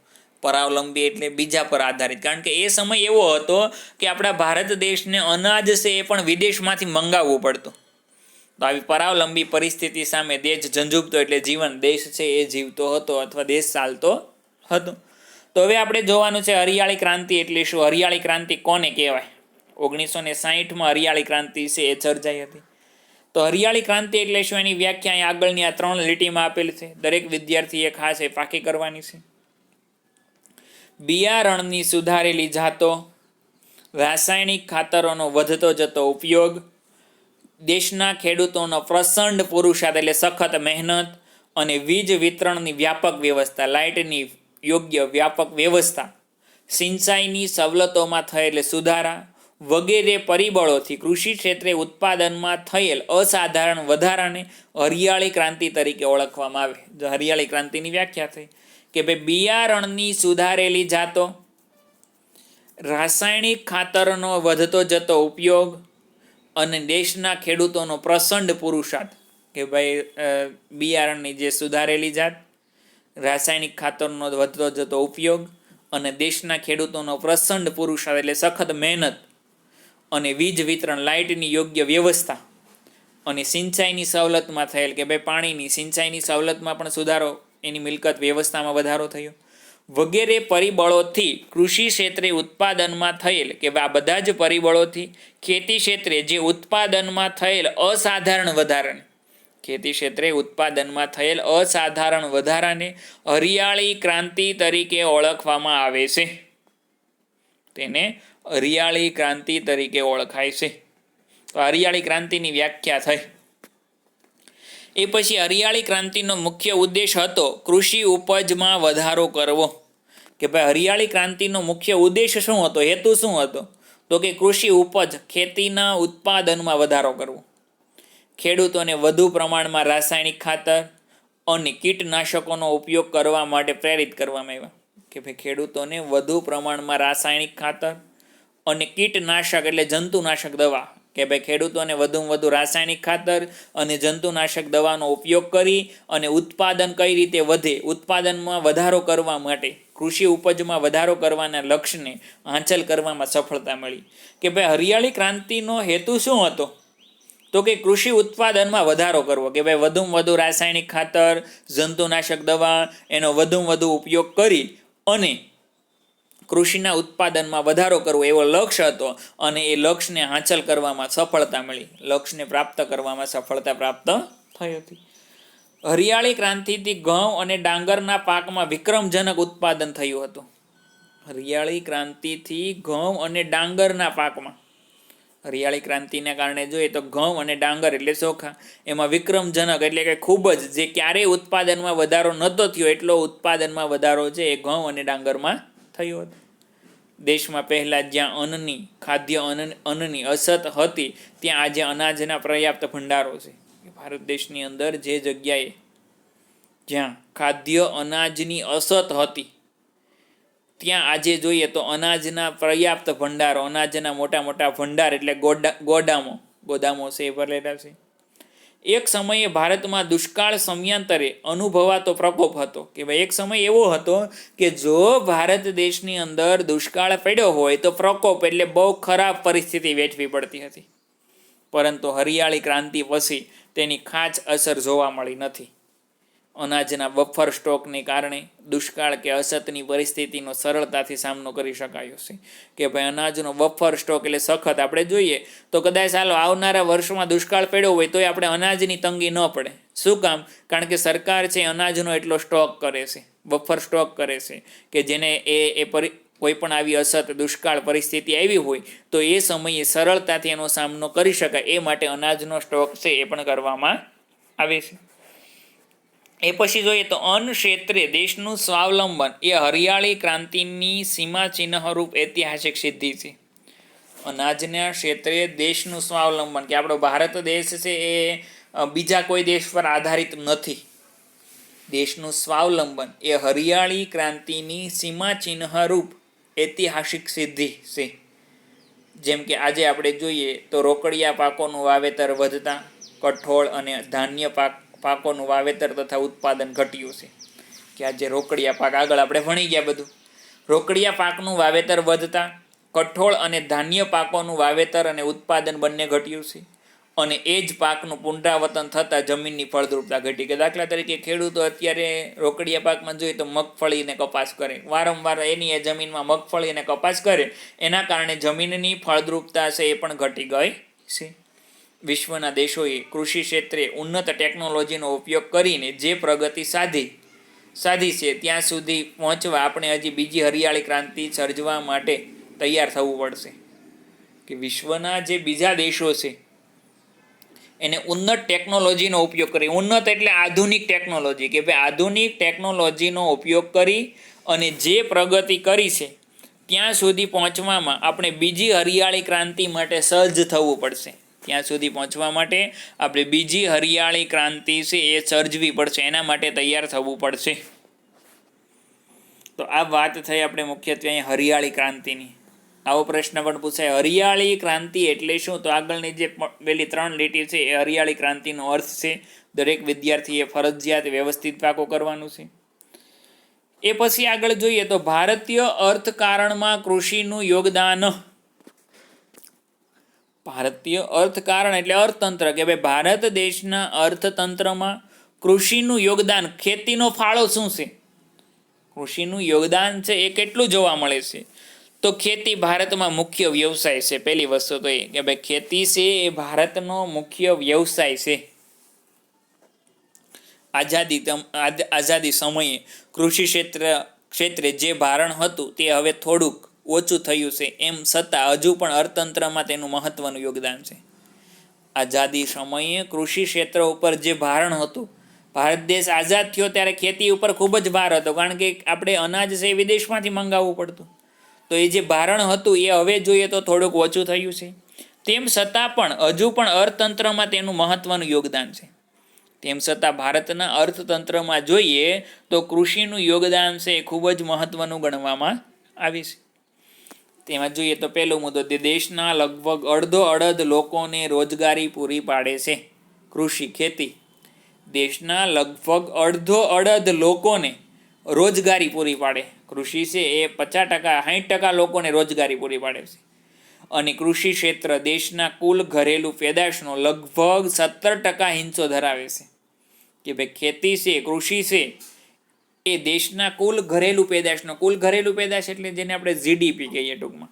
પરાવલંબી એટલે બીજા પર આધારિત, કારણ કે એ સમય એવો હતો કે આપણા ભારત દેશને અનાજ છે એ પણ વિદેશમાંથી મંગાવવું પડતું. તો આવી પરાવલંબી પરિસ્થિતિ સામે દેશ ઝંઝુમતો એટલે દેશ છે એ જીવતો હતો અથવા દેશ ચાલતો હતો. તો હવે આપણે જોવાનું છે હરિયાળી ક્રાંતિ એટલે શું, હરિયાળી ક્રાંતિ કોને કહેવાય. 1960માં હરિયાળી ક્રાંતિ છે એ સર્જાઈ હતી. તો હરિયાળી ક્રાંતિ એટલે શું, એની વ્યાખ્યા અહીં આગળની આ 3 લીટીમાં આપેલ છે. દરેક વિદ્યાર્થીએ ખાસ એ પાકી કરવાની છે. બિયારણની સુધારેલી જાતો, રાસાયણિક ખાતરોનો વધતો જતો ઉપયોગ, દેશના ખેડૂતોનો પ્રચંડ પુરુષાર્થ એટલે સખત મહેનત, અને વીજ વિતરણની વ્યાપક વ્યવસ્થા, લાઇટની યોગ્ય વ્યાપક વ્યવસ્થા, સિંચાઈની સવલતોમાં થયેલ સુધારા વગેરે પરિબળોથી કૃષિ ક્ષેત્રે ઉત્પાદનમાં થયેલ અસાધારણ વધારાને હરિયાળી ક્રાંતિ તરીકે ઓળખવામાં આવે. જો હરિયાળી ક્રાંતિની વ્યાખ્યા થઈ કે ભાઈ બિયારણની સુધારેલી જાતો, રાસાયણિક ખાતરનો વધતો જતો ઉપયોગ અને દેશના ખેડૂતોનો પ્રચંડ પુરુષાર્થ. કે ભાઈ બિયારણની જે સુધારેલી જાત, રાસાયણિક ખાતરનો વધતો જતો ઉપયોગ અને દેશના ખેડૂતોનો પ્રચંડ પુરુષાર્થ એટલે સખત મહેનત, અને વીજ વિતરણ, લાઇટની યોગ્ય વ્યવસ્થા, અને સિંચાઈની સવલતમાં થયેલ કે ભાઈ પાણીની સિંચાઈની સવલતમાં પણ સુધારો, એની મિલકત વ્યવસ્થામાં વધારો થયો વગેરે પરિબળોથી કૃષિ ક્ષેત્રે ઉત્પાદનમાં થયેલ કે આ બધા જ પરિબળોથી ખેતી ક્ષેત્રે જે ઉત્પાદનમાં થયેલ અસાધારણ વધારાને, ખેતી ક્ષેત્રે ઉત્પાદનમાં થયેલ અસાધારણ વધારાને હરિયાળી ક્રાંતિ તરીકે ઓળખવામાં આવે છે. તેને હરિયાળી ક્રાંતિ તરીકે ઓળખાય છે. તો હરિયાળી ક્રાંતિની વ્યાખ્યા થઈ. એ પછી હરિયાળી ક્રાંતિનો મુખ્ય ઉદ્દેશ હતો કૃષિ ઉપજમાં વધારો કરવો. કે ભાઈ હરિયાળી ક્રાંતિનો મુખ્ય ઉદ્દેશ શું હતો, હેતુ શું હતો, તો કે કૃષિ ઉપજ, ખેતીના ઉત્પાદનમાં વધારો કરવો, ખેડૂતોને વધુ પ્રમાણમાં રાસાયણિક ખાતર અને કીટનાશકોનો ઉપયોગ કરવા માટે પ્રેરિત કરવામાં આવ્યા. કે ભાઈ ખેડૂતોને વધુ પ્રમાણમાં રાસાયણિક ખાતર અને કીટનાશક એટલે જંતુનાશક દવા, કે ભાઈ ખેડૂતોને વધુમાં વધુ રાસાયણિક ખાતર અને જંતુનાશક દવાનો ઉપયોગ કરી અને ઉત્પાદન કઈ રીતે વધે, ઉત્પાદનમાં વધારો કરવા માટે, કૃષિ ઉપજમાં વધારો કરવાના લક્ષ્યને હાંસલ કરવામાં સફળતા મળી. કે ભાઈ હરિયાળી ક્રાંતિનો હેતુ શું હતો, તો કે કૃષિ ઉત્પાદનમાં વધારો કરવો. કે ભાઈ વધુમાં વધુ રાસાયણિક ખાતર, જંતુનાશક દવા એનો વધુમાં વધુ ઉપયોગ કરી અને કૃષિના ઉત્પાદનમાં વધારો કરવો એવો લક્ષ્ય હતો, અને એ લક્ષ્યને હાંસલ કરવામાં સફળતા મળી, લક્ષ્યને પ્રાપ્ત કરવામાં સફળતા પ્રાપ્ત થઈ હતી. હરિયાળી ક્રાંતિથી ઘઉં અને ડાંગરના પાકમાં વિક્રમજનક ઉત્પાદન થયું હતું. હરિયાળી ક્રાંતિથી ઘઉં અને ડાંગરના પાકમાં, હરિયાળી ક્રાંતિના કારણે જોઈએ તો ઘઉં અને ડાંગર એટલે ચોખા એમાં વિક્રમજનક એટલે કે ખૂબ જ જે ક્યારેય ઉત્પાદનમાં વધારો નહોતો થયો એટલો ઉત્પાદનમાં વધારો છે એ ઘઉં અને ડાંગરમાં થયો હતો. દેશમાં પહેલાં જ્યાં અન્નની અછત હતી ત્યાં આજે અનાજના પર્યાપ્ત ભંડારો છે. ભારત દેશની અંદર જે જગ્યાએ જ્યાં ખાદ્ય અનાજની અછત હતી ત્યાં આજે જોઈએ તો અનાજના પર્યાપ્ત ભંડારો, અનાજના મોટા મોટા ભંડાર એટલે ગોદામો છે એ ભરેલા છે. એક સમયે ભારતમાં દુષ્કાળ સમયાંતરે અનુભવાતો પ્રકોપ હતો કે ભાઈ એક સમય એવો હતો કે જો ભારત દેશની અંદર દુષ્કાળ પડ્યો હોય તો પ્રકોપ એટલે બહુ ખરાબ પરિસ્થિતિ વેઠવી પડતી હતી. પરંતુ હરિયાળી ક્રાંતિ પછી તેની ખાસ અસર જોવા મળી નથી. અનાજના બફર સ્ટોકને કારણે દુષ્કાળ કે અછતની પરિસ્થિતિનો સરળતાથી સામનો કરી શકાયો છે કે ભાઈ અનાજનો બફર સ્ટોક એટલે સખત આપણે જોઈએ તો કદાચ ચાલો આવનારા વર્ષોમાં દુષ્કાળ પડ્યો હોય તોય આપણે અનાજની તંગી ન પડે. શું કામ? કારણ કે સરકાર છે અનાજનો એટલો સ્ટોક કરે છે, બફર સ્ટોક કરે છે કે જેને કોઈ પણ આવી અછત દુષ્કાળ પરિસ્થિતિ આવી હોય તો એ સમયે સરળતાથી એનો સામનો કરી શકાય એ માટે અનાજનો સ્ટોક છે એ પણ કરવામાં આવે છે. એ પછી જોઈએ તો અન્ન ક્ષેત્રે દેશનું સ્વાવલંબન એ હરિયાળી ક્રાંતિની સીમાચિહ્નરૂપ ઐતિહાસિક સિદ્ધિ છે. અનાજના ક્ષેત્રે દેશનું સ્વાવલંબન કે આપણો ભારત દેશ છે એ બીજા કોઈ દેશ પર આધારિત નથી. દેશનું સ્વાવલંબન એ હરિયાળી ક્રાંતિની સીમાચિહ્નરૂપ ઐતિહાસિક સિદ્ધિ છે. જેમ કે આજે આપણે જોઈએ તો રોકડિયા પાકોનું વાવેતર વધતા કઠોળ અને ધાન્ય પાકોનું વાવેતર તથા ઉત્પાદન ઘટ્યું છે. કે આજે રોકડિયા પાક આગળ આપણે ભણી ગયા બધું. રોકડિયા પાકનું વાવેતર વધતા કઠોળ અને ધાન્ય પાકોનું વાવેતર અને ઉત્પાદન બંને ઘટ્યું છે. અને એ જ પાકનું પુનરાવર્તન થતાં જમીનની ફળદ્રુપતા ઘટી. કે દાખલા તરીકે ખેડૂતો અત્યારે રોકડિયા પાકમાં જોઈએ તો મગફળી અને કપાસ કરે, વારંવાર એની એ જમીનમાં મગફળી અને કપાસ કરે એના કારણે જમીનની ફળદ્રુપતા છે એ પણ ઘટી ગઈ છે. વિશ્વના દેશોએ કૃષિ ક્ષેત્રે ઉન્નત ટેકનોલોજીનો ઉપયોગ કરીને જે પ્રગતિ સાધી છે ત્યાં સુધી પહોંચવા આપણે હજી બીજી હરિયાળી ક્રાંતિ સર્જવા માટે તૈયાર થવું પડશે. કે વિશ્વના જે બીજા દેશો છે એને ઉન્નત ટેકનોલોજીનો ઉપયોગ કરી, ઉન્નત એટલે આધુનિક ટેકનોલોજી, કે ભાઈ આધુનિક ટેકનોલોજીનો ઉપયોગ કરી અને જે પ્રગતિ કરી છે ત્યાં સુધી પહોંચવામાં આપણે બીજી હરિયાળી ક્રાંતિ માટે સજ્જ થવું પડશે. ત્યાં સુધી પહોંચવા માટે આપણે બીજી હરિયાળી ક્રાંતિ છે એ સર્જવી પડશે, એના માટે તૈયાર થવું પડશે. તો આ વાત થઈ આપણે મુખ્યત્વે અહીં હરિયાળી ક્રાંતિની. આવો પ્રશ્ન પણ પૂછાય, હરિયાળી ક્રાંતિ એટલે શું? તો આગળની જે પેલી 3 લીટી છે એ હરિયાળી ક્રાંતિનો અર્થ છે. દરેક વિદ્યાર્થીએ ફરજિયાત વ્યવસ્થિત પાકો કરવાનું છે. એ પછી આગળ જોઈએ તો ભારતીય અર્થકારણમાં કૃષિનું યોગદાન. ભારતીય અર્થકારણ એટલે અર્થતંત્ર, કે ભાઈ ભારત દેશના અર્થતંત્રમાં કૃષિનું યોગદાન, ખેતીનો ફાળો શું છે, કૃષિનું યોગદાન છે એ કેટલું જોવા મળે છે? તો ખેતી ભારતમાં મુખ્ય વ્યવસાય છે. પહેલી વસ્તુ તો એ કે ભાઈ ખેતી છે એ ભારતનો મુખ્ય વ્યવસાય છે. આઝાદી સમયે કૃષિ ક્ષેત્રે જે ભારણ હતું તે હવે થોડુંક ઓછું થયું છે, એમ છતાં હજુ પણ અર્થતંત્રમાં તેનું મહત્વનું યોગદાન છે. આઝાદી સમયે કૃષિ ક્ષેત્ર ઉપર જે ભારણ હતું, ભારત દેશ આઝાદ થયો ત્યારે ખેતી ઉપર ખૂબ જ ભાર હતો, કારણ કે આપણે અનાજ છે એ વિદેશમાંથી મંગાવવું પડતું. તો એ જે ભારણ હતું એ હવે જોઈએ તો થોડુંક ઓછું થયું છે. તેમ છતાં પણ હજુ પણ અર્થતંત્રમાં તેનું મહત્વનું યોગદાન છે. તેમ છતાં ભારતના અર્થતંત્રમાં જોઈએ તો કૃષિનું યોગદાન છે એ ખૂબ જ મહત્વનું ગણવામાં આવે છે. તેમાં જોઈએ તો પહેલો મુદ્દો, તે દેશના લગભગ અડધો લોકોને રોજગારી પૂરી પાડે છે. કૃષિ ખેતી દેશના લગભગ અડધ લોકોને રોજગારી પૂરી પાડે. કૃષિ છે એ 50%, 60% લોકોને રોજગારી પૂરી પાડે છે. અને કૃષિ ક્ષેત્ર દેશના કુલ ઘરેલું પેદાશનો લગભગ 17% હિસ્સો ધરાવે છે. કે ભાઈ ખેતી છે, કૃષિ છે એ દેશના કુલ ઘરેલું પેદાશ એટલે જેને આપણે જીડીપી કહીએ ટૂંકમાં,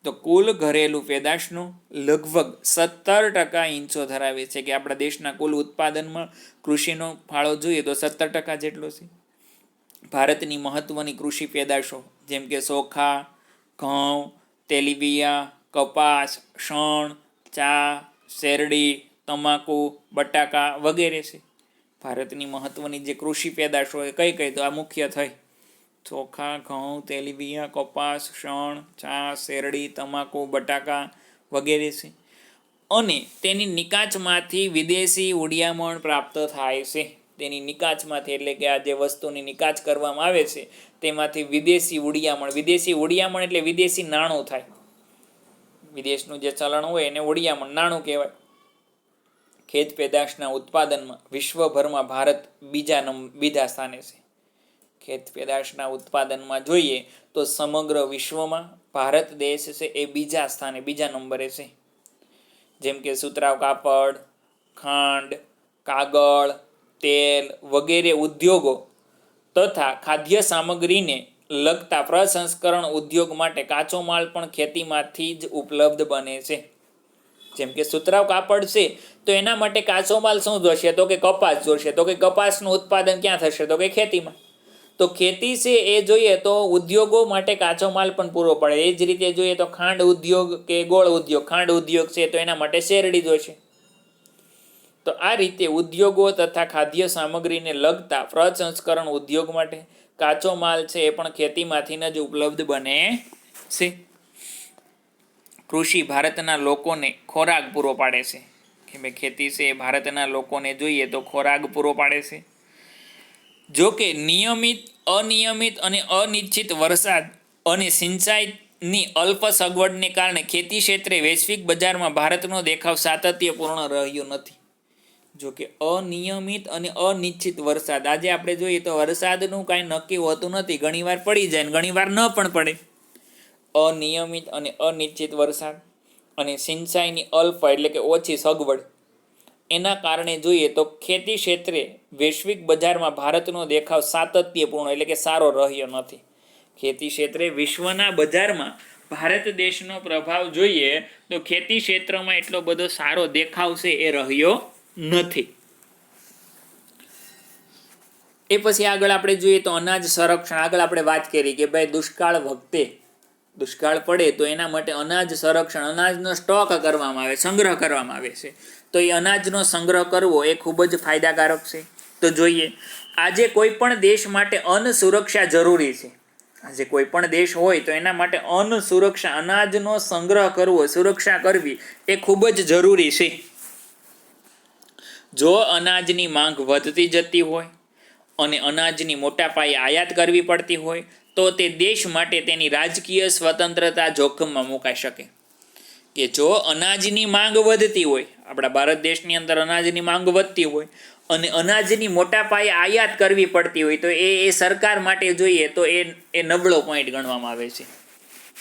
તો કુલ ઘરેલું પેદાશનો લગભગ 17% હિસ્સો ધરાવે છે. કે આપણા દેશના કુલ ઉત્પાદનમાં કૃષિનો ફાળો જોઈએ તો 17% જેટલો છે. ભારતની મહત્વની કૃષિ પેદાશો જેમ કે ચોખા, ઘઉં, તેલીબિયાં, કપાસ, શણ, ચા, શેરડી, તમાકુ, બટાકા વગેરે છે. ભારતની મહત્ત્વની જે કૃષિ પેદાશો એ કઈ કઈ? તો આ મુખ્ય થઈ: ચોખા, ઘઉં, તેલીબિયાં, કપાસ, શણ, ચા, શેરડી, તમાકુ, બટાકા વગેરે છે. અને તેની નિકાસમાંથી વિદેશી ઉડિયામણ પ્રાપ્ત થાય છે. તેની નિકાસમાંથી એટલે કે આ જે વસ્તુની નિકાસ કરવામાં આવે છે તેમાંથી વિદેશી ઉડિયામણ એટલે વિદેશી નાણું થાય. વિદેશનું જે ચલણ હોય એને ઉડિયામણ નાણું કહેવાય. ખેત પેદાશના ઉત્પાદનમાં વિશ્વભરમાં ભારત બીજા સ્થાને છે. ખેત પેદાશના ઉત્પાદનમાં જોઈએ તો સમગ્ર વિશ્વમાં ભારત દેશ છે એ બીજા નંબરે છે. જેમ કે સુતરાઉ કાપડ, ખાંડ, કાગળ, તેલ વગેરે ઉદ્યોગો તથા ખાદ્ય સામગ્રીને લગતા પ્રસંસ્કરણ ઉદ્યોગ માટે કાચો માલ પણ ખેતીમાંથી જ ઉપલબ્ધ બને છે. જેમ કે સુતરાઉ કાપડ છે તો એના માટે કાચો માલ શું જોશે? તો કે કપાસ જોશે. તો કે કપાસનું ઉત્પાદન ક્યાં થશે? તો કે ખેતીમાં. તો ખેતી છે એ જોઈએ તો ઉદ્યોગો માટે કાચો માલ પણ પૂરો પડે. એ જ રીતે જોઈએ તો ખાંડ ઉદ્યોગ કે ગોળ ઉદ્યોગ, ખાંડ ઉદ્યોગ છે તો એના માટે શેરડી જોઈશે. તો આ રીતે ઉદ્યોગો તથા ખાદ્ય સામગ્રીને લગતા પ્રસંસ્કરણ ઉદ્યોગ માટે કાચો માલ છે એ પણ ખેતીમાંથી જ ઉપલબ્ધ બને છે. કૃષિ ભારતના લોકોને ખોરાક પૂરો પાડે છે. કે ભાઈ ખેતી છે એ ભારતના લોકોને જોઈએ તો ખોરાક પૂરો પાડે છે. જો કે નિયમિત, અનિયમિત અને અનિશ્ચિત વરસાદ અને સિંચાઈની અલ્પ સગવડને કારણે ખેતી ક્ષેત્રે વૈશ્વિક બજારમાં ભારતનો દેખાવ સાતત્યપૂર્ણ રહ્યો નથી. જો કે અનિયમિત અને અનિશ્ચિત વરસાદ, આજે આપણે જોઈએ તો વરસાદનું કાંઈ નક્કી હોતું નથી. ઘણીવાર પડી જાય ને ઘણીવાર ન પણ પડે. અનિયમિત અને અનિશ્ચિત વરસાદ અને સિંચાઈની અલ્પ એટલે કે ઓછી સગવડ, એના કારણે જોઈએ તો ખેતી ક્ષેત્રે વૈશ્વિક બજારમાં ભારતનો દેખાવ સાતત્યપૂર્ણ એટલે કે સારો રહ્યો નથી. ખેતી ક્ષેત્રે વિશ્વના બજારમાં ભારત દેશનો પ્રભાવ જોઈએ તો ખેતી ક્ષેત્રમાં એટલો બધો સારો દેખાવ છે એ રહ્યો નથી. એ પછી આગળ આપણે જોઈએ તો અનાજ સંરક્ષણ. આગળ આપણે વાત કરી કે ભાઈ દુષ્કાળ પડે તો એના માટે અનાજ સંરક્ષણ, અનાજનો સ્ટોક કરવામાં આવે, સંગ્રહ કરવામાં આવે છે. તો એ અનાજનો સંગ્રહ કરવો એ ખૂબ જ ફાયદાકારક છે. તો જોઈએ, આજે કોઈ પણ દેશ માટે અન્ન સુરક્ષા જરૂરી છે. આજે કોઈ પણ દેશ હોય તો એના માટે અન્ન સુરક્ષા, અનાજનો સંગ્રહ કરવો, સુરક્ષા કરવી એ ખૂબ જ જરૂરી છે. જો અનાજની માંગ વધતી જતી હોય અને અનાજની મોટા પાયે આયાત કરવી પડતી હોય તો તે દેશ માટે તેની રાજકીય સ્વતંત્રતા જોખમમાં મુકાઈ શકે. કે જો અનાજની માંગ વધતી હોય, આપણા ભારત દેશની અંદર અનાજની માંગ વધતી હોય અને અનાજની મોટા પાયે આયાત કરવી પડતી હોય તો એ સરકાર માટે જોઈએ તો એ નબળો પોઈન્ટ ગણવામાં આવે છે.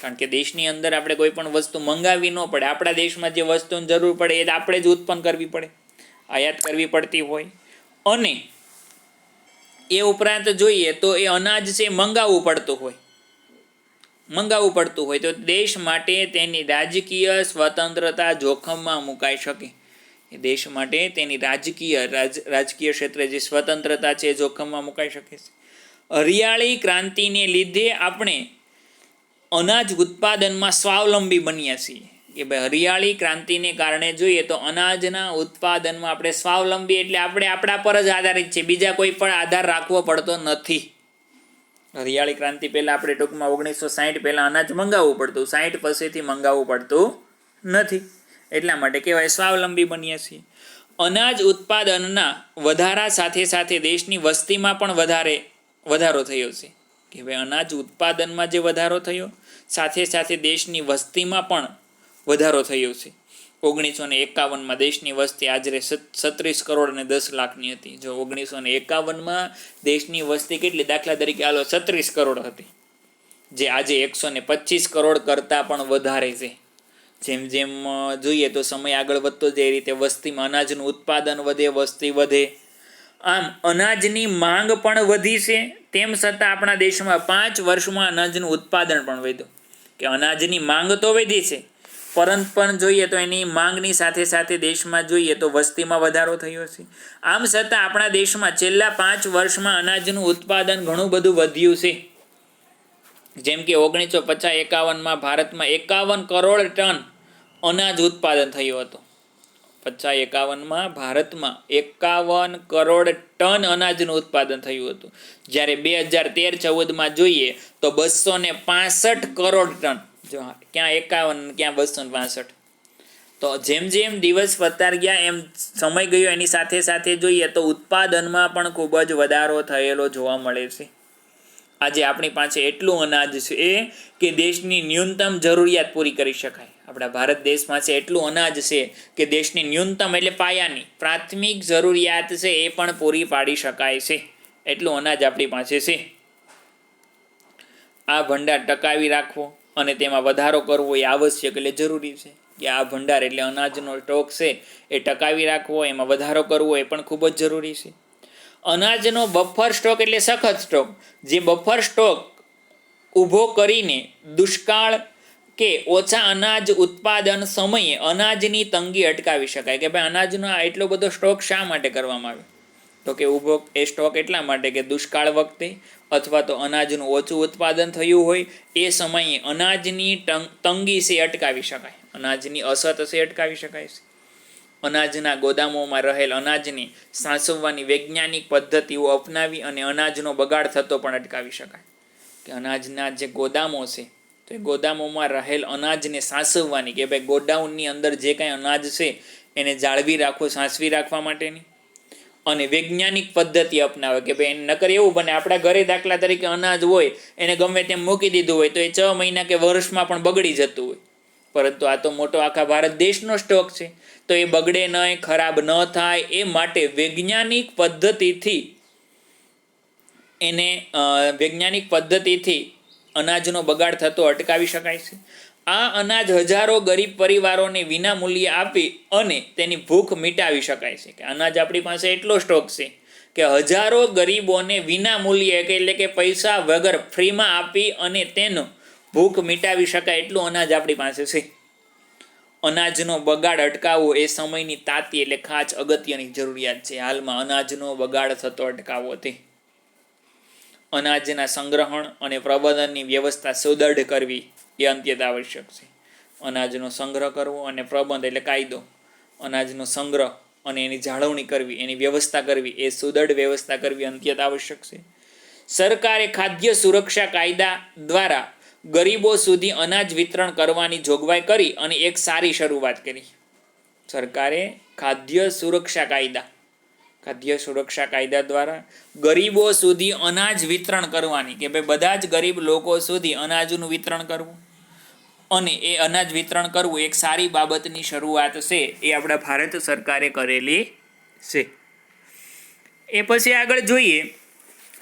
કારણ કે દેશની અંદર આપણે કોઈ પણ વસ્તુ મંગાવવી ન પડે. આપણા દેશમાં જે વસ્તુની જરૂર પડે એ આપણે જ ઉત્પન્ન કરવી પડે, આયાત કરવી પડતી હોય. અને એ ઉપરાંત જોઈએ તો એ અનાજ છે મંગાવવું પડતું હોય તો દેશ માટે તેની રાજકીય સ્વતંત્રતા જોખમમાં મુકાઈ શકે. એ દેશ માટે તેની રાજકીય ક્ષેત્રે જે સ્વતંત્રતા છે એ જોખમમાં મુકાઈ શકે છે. હરિયાળી ક્રાંતિને લીધે આપણે અનાજ ઉત્પાદનમાં સ્વાવલંબી બન્યા છીએ. કે ભાઈ હરિયાળી ક્રાંતિને કારણે જોઈએ તો અનાજના ઉત્પાદનમાં આપણે સ્વાવલંબી એટલે આપણે આપણા પર જ આધારિત છે, બીજા કોઈ પણ આધાર રાખવો પડતો નથી. હરિયાળી ક્રાંતિ પહેલાં આપણે ટૂંકમાં 1960 પહેલાં અનાજ મંગાવવું પડતું, 60 પછીથી મંગાવવું પડતું નથી. એટલા માટે કહેવાય સ્વાવલંબી બન્યા છીએ. અનાજ ઉત્પાદનના વધારા સાથે સાથે દેશની વસ્તીમાં પણ વધારો થયો છે. કે ભાઈ અનાજ ઉત્પાદનમાં જે વધારો થયો સાથે સાથે દેશની વસ્તીમાં પણ વધારો થયો છે. 1951માં દેશની વસ્તી આશરે 36 કરોડ અને 10 લાખની હતી. જો 1951માં દેશની વસ્તી કેટલી? દાખલા તરીકે હાલો 36 કરોડ હતી, જે આજે 125 કરોડ કરતાં પણ વધારે છે. જેમ જેમ જોઈએ તો સમય આગળ વધતો જાય એ રીતે વસ્તીમાં અનાજનું ઉત્પાદન વધે, વસ્તી વધે. આમ અનાજની માંગ પણ વધી છે. તેમ છતાં આપણા દેશમાં 5 વર્ષમાં અનાજનું ઉત્પાદન પણ વધ્યું. કે અનાજની માંગ તો વધી છે પરંતુ પણ જોઈએ તો એની માંગની સાથે સાથે દેશમાં જોઈએ તો વસ્તીમાં વધારો થયો છે. આમ છતાં આપણા દેશમાં છેલ્લા 5 વર્ષમાં અનાજનું ઉત્પાદન ઘણું બધું વધ્યું છે. જેમ કે 1950-51 ભારતમાં 51 કરોડ ટન અનાજ ઉત્પાદન થયું હતું. 50-51 ભારતમાં 51 કરોડ ટન અનાજનું ઉત્પાદન થયું હતું. જ્યારે 2013-14 જોઈએ તો 265 કરોડ ટન. જો ક્યાં 51 ક્યાં 265. તો જેમ જેમ દિવસ વધતા ગયા એમ સમય ગયો એની સાથે સાથે જોઈએ તો ઉત્પાદનમાં પણ ખૂબ જ વધારો થયેલો જોવા મળે છે. આજે આપણી પાસે એટલું અનાજ છે કે દેશની ન્યૂનતમ જરૂરિયાત પૂરી કરી શકાય. આપણા ભારત દેશમાં છે એટલું અનાજ છે કે દેશની ન્યૂનતમ એટલે પાયાની પ્રાથમિક જરૂરિયાત છે એ પણ પૂરી પાડી શકાય છે. એટલું અનાજ આપણી પાસે છે. આ ભંડાર ટકાવી રાખવો અને તેમાં વધારો કરવો એ આવશ્યક એટલે જરૂરી છે. કે આ ભંડાર એટલે અનાજનો સ્ટોક છે એ ટકાવી રાખવો, એમાં વધારો કરવો એ પણ ખૂબ જ જરૂરી છે. અનાજનો બફર સ્ટોક એટલે સખત સ્ટોક. જે બફર સ્ટોક ઊભો કરીને દુષ્કાળ કે ઓછા અનાજ ઉત્પાદન સમયે અનાજની તંગી અટકાવી શકાય. કે ભાઈ અનાજનો એટલો બધો સ્ટોક શા માટે કરવામાં આવે? તો કે ઊભો એ સ્ટોક એટલા માટે કે દુષ્કાળ વખતે અથવા તો અનાજનું ઓછું ઉત્પાદન થયું હોય એ સમયે અનાજની તંગી છે અટકાવી શકાય, અનાજની અછત છે અટકાવી શકાય છે. અનાજના ગોદામોમાં રહેલ અનાજને સાચવવાની વૈજ્ઞાનિક પદ્ધતિઓ અપનાવી અને અનાજનો બગાડ થતો પણ અટકાવી શકાય. કે અનાજના જે ગોદામો છે તો એ ગોદામોમાં રહેલ અનાજને સાચવવાની, કે ભાઈ ગોડાઉનની અંદર જે કાંઈ અનાજ છે એને જાળવી રાખવું, સાચવી રાખવા માટેની અને વૈજ્ઞાનિક પદ્ધતિ અપનાવે. કે ભાઈ નકર એવું બને આપણા ઘરે દાખલા તરીકે અનાજ હોય એને ગમે તેમ મૂકી દીધું હોય તો એ 6 મહિના કે વર્ષમાં પણ બગડી જતું હોય. પરંતુ આ તો મોટો આખા ભારત દેશનો સ્ટોક છે તો એ બગડે નહીં, ખરાબ ન થાય એ માટે વૈજ્ઞાનિક પદ્ધતિથી અનાજનો બગાડ થતો અટકાવી શકાય છે. આ અનાજ હજારો ગરીબ પરિવારોને વિના મૂલ્યે આપી અને તેની ભૂખ મિટાવી શકાય છે. કે અનાજ આપણી પાસે એટલો સ્ટોક છે કે હજારો ગરીબોને વિના મૂલ્યે એટલે કે પૈસા વગર ફ્રીમાં આપી અને તેનો ભૂખ મિટાવી શકાય એટલું અનાજ આપણી પાસે છે. અનાજનો બગાડ અટકાવવો એ સમયની તાતી એટલે ખાસ અગત્યની જરૂરિયાત છે. હાલમાં અનાજનો બગાડ થતો અટકાવવો તે અનાજના સંગ્રહણ અને પ્રબંધનની વ્યવસ્થા સુદૃઢ કરવી એ અત્યંત આવશ્યક છે. અનાજનો સંગ્રહ કરવો અને પ્રબંધ એટલે કાયદો, અનાજનો સંગ્રહ અને એની જાળવણી કરવી, એની વ્યવસ્થા કરવી એ સુદૃઢ વ્યવસ્થા કરવી અત્યંત આવશ્યક છે. સરકારે ખાદ્ય સુરક્ષા કાયદા દ્વારા ગરીબો સુધી અનાજ વિતરણ કરવાની જોગવાઈ કરી અને એક સારી શરૂઆત કરી. સરકારે ખાદ્ય સુરક્ષા કાયદા દ્વારા ગરીબો સુધી અનાજ વિતરણ કરવાની, કે ભાઈ બધા જ ગરીબ લોકો સુધી અનાજનું વિતરણ કરવું અને એ અનાજ વિતરણ કરવું એક સારી બાબતની શરૂઆત છે એ આપણા ભારત સરકારે કરેલી છે. એ પછી આગળ જોઈએ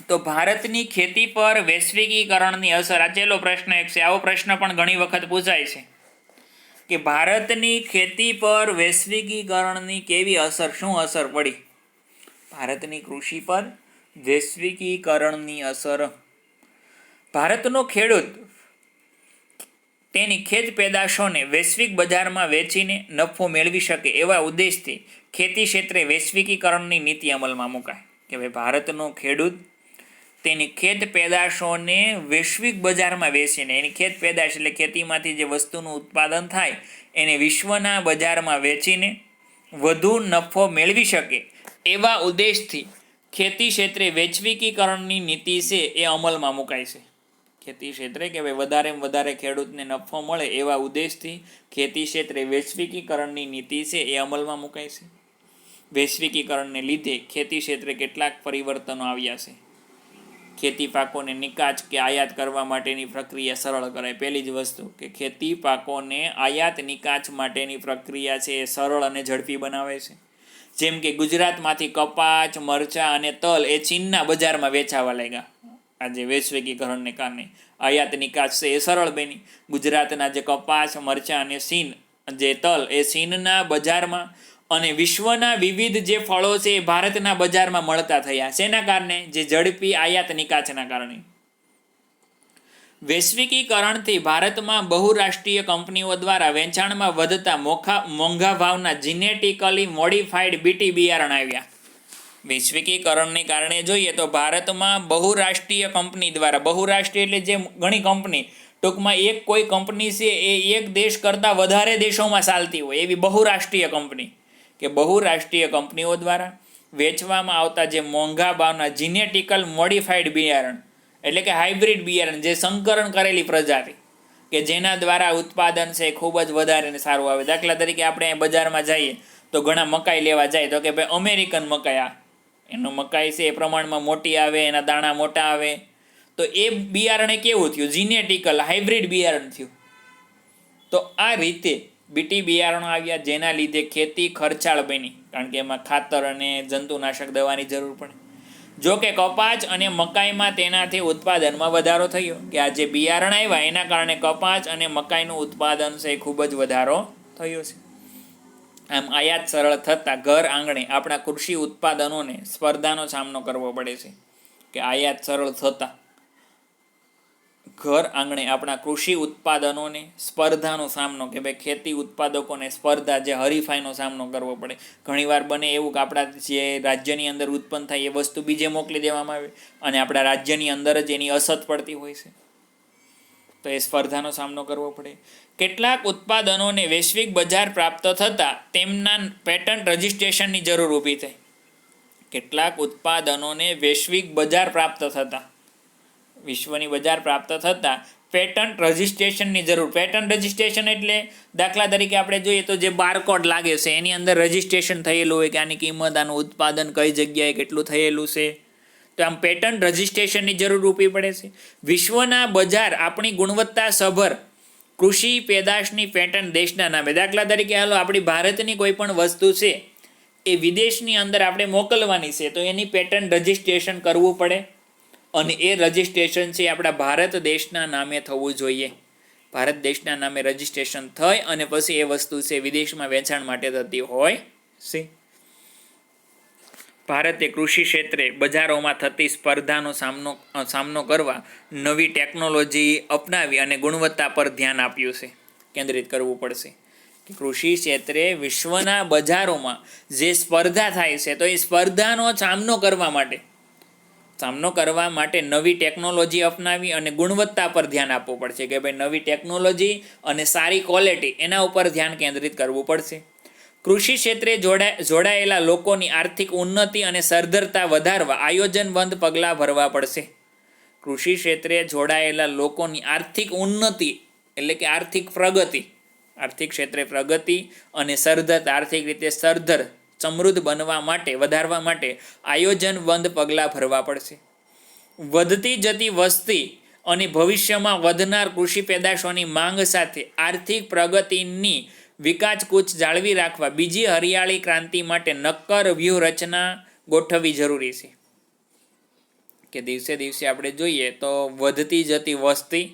તો ભારતની ખેતી પર વૈશ્વિકીકરણની અસર. આ છેલ્લો પ્રશ્ન એક છે. આવો પ્રશ્ન પણ ઘણી વખત પૂછાય છે કે ભારતની ખેતી પર વૈશ્વિકીકરણની કેવી અસર, શું અસર પડી? ભારતની કૃષિ પર વૈશ્વિકીકરણની અસર. ભારતનો ખેડૂત તેની ખેત પેદાશોને વૈશ્વિક બજારમાં વેચીને નફો મેળવી શકે એવા ઉદ્દેશથી ખેતી ક્ષેત્રે વૈશ્વિકીકરણની નીતિ અમલમાં મુકાય. કે ભાઈ ભારતનો ખેડૂત તેની ખેત પેદાશોને વૈશ્વિક બજારમાં વેચીને, એની ખેત પેદાશ એટલે ખેતીમાંથી જે વસ્તુનું ઉત્પાદન થાય એને વિશ્વના બજારમાં વેચીને વધુ નફો મેળવી શકે એવા ઉદ્દેશથી ખેતી ક્ષેત્રે વૈશ્વિકીકરણની નીતિ છે એ અમલમાં મુકાય છે. ખેતી ક્ષેત્રે કે ભાઈ વધારેમાં વધારે ખેડૂતને નફો મળે એવા ઉદ્દેશથી ખેતી ક્ષેત્રે વૈશ્વિકીકરણની નીતિ છે એ અમલમાં મુકાય છે. વૈશ્વિકીકરણને લીધે ખેતી ક્ષેત્રે કેટલાક પરિવર્તનો આવ્યા છે. ખેતી પાકોને નિકાસ કે આયાત કરવા માટેની પ્રક્રિયા સરળ કરાય. પહેલી જ વસ્તુ કે ખેતી પાકોને આયાત નિકાસ માટેની પ્રક્રિયા છે એ સરળ અને ઝડપી બનાવે છે. જેમ કે ગુજરાતમાંથી કપાસ, મરચાં અને તલ એ ચીનના બજારમાં વેચાવા લાગ્યા. આજે વૈશ્વિકીકરણને કારણે આયાત નિકાસ છે એ સરળ બની. ગુજરાતના જે કપાસ, મરચાં અને જે તલ એ ચીનના બજારમાં અને વિશ્વના વિવિધ જે ફળો છે એ ભારતના બજારમાં મળતા થયા. શેના કારણે? જે ઝડપી આયાત નિકાસના કારણે. વૈશ્વિકીકરણથી ભારતમાં બહુરાષ્ટ્રીય કંપનીઓ દ્વારા વેચાણમાં વધતા મોંઘા ભાવના જીનેટિકલી મોડિફાઈડ બીટી બિયારણ આવ્યા. વૈશ્વિકીકરણને કારણે જોઈએ તો ભારતમાં બહુરાષ્ટ્રીય કંપની દ્વારા, બહુરાષ્ટ્રીય એટલે જે ઘણી કંપની, ટૂંકમાં એક કોઈ કંપની છે એ એક દેશ કરતાં વધારે દેશોમાં ચાલતી હોય એવી બહુરાષ્ટ્રીય કંપની કે બહુરાષ્ટ્રીય કંપનીઓ દ્વારા વેચવામાં આવતા જે મોંઘા ભાવના જીનેટિકલ મોડિફાઈડ બિયારણ એટલે કે હાઇબ્રિડ બિયારણ, જે સંકરણ કરેલી પ્રજાતિ કે જેના દ્વારા ઉત્પાદન છે ખૂબ જ વધારે ને સારું આવે. દાખલા તરીકે આપણે બજારમાં જઈએ તો ઘણા મકાઈ લેવા જાય તો કે ભાઈ અમેરિકન મકાઈ, આ એનો મકાઈ છે એ પ્રમાણમાં મોટી આવે, એના દાણા મોટા આવે. તો એ બિયારણે કેવું થયું? જીનેટિકલ હાઇબ્રિડ બિયારણ થયું. તો આ રીતે બીટી બિયારણો આવ્યા જેના લીધે ખેતી ખર્ચાળ બની, કારણ કે એમાં ખાતર અને જંતુનાશક દવાની જરૂર પડે. જો કે કપાસ અને મકાઈમાં તેનાથી ઉત્પાદનમાં વધારો થયો કે આ જે બિયારણ આવ્યા એના કારણે કપાસ અને મકાઈનું ઉત્પાદન છે એ ખૂબ જ વધારો થયો છે. આમ આયાત સરળ થતાં ઘર આંગણે આપણા કૃષિ ઉત્પાદનોને સ્પર્ધાનો સામનો કરવો પડે છે. કે આયાત સરળ થતાં ઘર આંગણે આપણા કૃષિ ઉત્પાદનોને સ્પર્ધાનો સામનો, કે ભાઈ ખેતી ઉત્પાદકોને સ્પર્ધા, જે હરીફાઈનો સામનો કરવો પડે. ઘણીવાર બને એવું કે આપણા જે રાજ્યની અંદર ઉત્પન્ન થાય એ વસ્તુ બીજે મોકલી દેવામાં આવે અને આપણા રાજ્યની અંદર જ એની અછત પડતી હોય છે, તો એ સ્પર્ધાનો સામનો કરવો પડે. કેટલાક ઉત્પાદનોને વૈશ્વિક બજાર પ્રાપ્ત થતાં તેમના પેટન્ટ રજિસ્ટ્રેશનની જરૂર ઊભી થઈ. કેટલાક ઉત્પાદનોને વૈશ્વિક બજાર પ્રાપ્ત થતાં, વિશ્વની બજાર પ્રાપ્ત થતાં પેટન્ટ રજિસ્ટ્રેશનની જરૂર. પેટન્ટ રજિસ્ટ્રેશન એટલે દાખલા તરીકે આપણે જોઈએ તો જે બારકોડ લાગે છે એની અંદર રજિસ્ટ્રેશન થયેલું હોય કે આની કિંમત, આનું ઉત્પાદન કઈ જગ્યાએ કેટલું થયેલું છે. તો આમ પેટન્ટ રજિસ્ટ્રેશનની જરૂર ઊભી પડે છે. વિશ્વના બજાર આપણી ગુણવત્તાસભર કૃષિ પેદાશની પેટન્ટ દેશના નામે, દાખલા તરીકે હાલો આપણી ભારતની કોઈ પણ વસ્તુ છે એ વિદેશની અંદર આપણે મોકલવાની છે તો એની પેટન્ટ રજિસ્ટ્રેશન કરવું પડે અને એ રજિસ્ટ્રેશન છે આપણા ભારત દેશના નામે થવું જોઈએ. ભારત દેશના નામે રજિસ્ટ્રેશન થઈ અને પછી એ વસ્તુ છે વિદેશમાં વેચાણ માટે થતી હોય છે. ભારતે કૃષિ ક્ષેત્રે બજારોમાં થતી સ્પર્ધાનો સામનો કરવા નવી ટેકનોલોજી અપનાવી અને ગુણવત્તા પર ધ્યાન આપ્યું છે, કેન્દ્રિત કરવું પડશે. કે કૃષિ ક્ષેત્રે વિશ્વના બજારોમાં જે સ્પર્ધા થાય છે તો એ સ્પર્ધાનો સામનો કરવા માટે નવી ટેકનોલોજી અપનાવી અને ગુણવત્તા પર ધ્યાન આપવું પડશે. કે ભાઈ નવી ટેકનોલોજી અને સારી ક્વોલિટી એના ઉપર ધ્યાન કેન્દ્રિત કરવું પડશે. કૃષિ ક્ષેત્રે જોડાયેલા લોકોની આર્થિક ઉન્નતિ અને સદ્ધરતા વધારવા આયોજનબદ્ધ પગલાં ભરવા પડશે. કૃષિ ક્ષેત્રે જોડાયેલા લોકોની આર્થિક ઉન્નતિ એટલે કે આર્થિક પ્રગતિ, આર્થિક ક્ષેત્રે પ્રગતિ અને સદ્ધરતા, આર્થિક રીતે સદ્ધર સમૃદ્ધ બનવા માટે, વધારવા માટે આયોજનબદ્ધ પગલાં ભરવા પડશે. વધતી જતી વસ્તી અને ભવિષ્યમાં વધનાર કૃષિ પેદાશોની માંગ સાથે આર્થિક પ્રગતિની વિકાસ કૂચ જાળવી રાખવા બીજી હરિયાળી ક્રાંતિ માટે નક્કર વ્યૂહરચના ગોઠવવી જરૂરી છે. કે દિવસે દિવસે આપણે જોઈએ તો વધતી જતી વસ્તી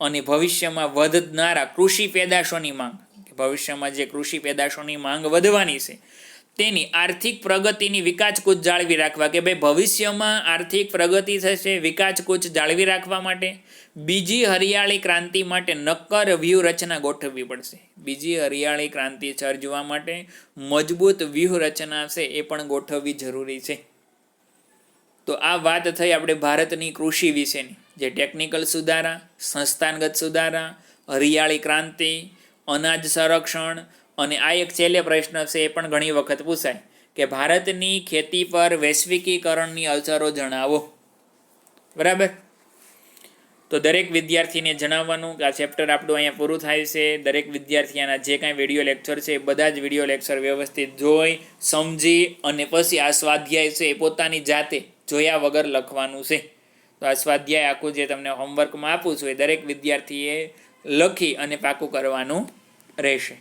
અને ભવિષ્યમાં વધનારા કૃષિ પેદાશોની માંગ, ભવિષ્યમાં જે કૃષિ પેદાશોની માંગ વધવાની છે તેની આર્થિક પ્રગતિની વિકાસ કૂચ જાળવી રાખવા. કે ભાઈ ભવિષ્યમાં આર્થિક પ્રગતિ થશે, વિકાસ કૂચ જાળવી રાખવા માટે બીજી હરિયાળી ક્રાંતિ માટે નક્કર વ્યૂહરચના ગોઠવવી પડશે. બીજી હરિયાળી ક્રાંતિ સર્જવા માટે મજબૂત વ્યૂહરચના છે એ પણ ગોઠવવી જરૂરી છે. તો આ વાત થઈ આપણે ભારતની કૃષિ વિશેની, જે ટેકનિકલ સુધારા, સંસ્થાગત સુધારા, હરિયાળી ક્રાંતિ, અનાજ સંરક્ષણ, અને આ એક છેલ્લે પ્રશ્ન છે એ પણ ઘણી વખત પૂછાય કે ભારતની ખેતી પર વૈશ્વિકીકરણની અસરો જણાવો. બરાબર. તો દરેક વિદ્યાર્થીને જણાવવાનું કે આ ચેપ્ટર આપણું અહીંયા પૂરું થાય છે. દરેક વિદ્યાર્થીના જે કાંઈ વિડીયો લેક્ચર છે એ બધા જ વિડીયો લેક્ચર વ્યવસ્થિત જોઈ, સમજી અને પછી આ સ્વાધ્યાય છે એ પોતાની જાતે જોયા વગર લખવાનું છે. તો આ સ્વાધ્યાય આખું જે તમને હોમવર્કમાં આપું છું એ દરેક વિદ્યાર્થીએ લખી અને પાકું કરવાનું રહેશે.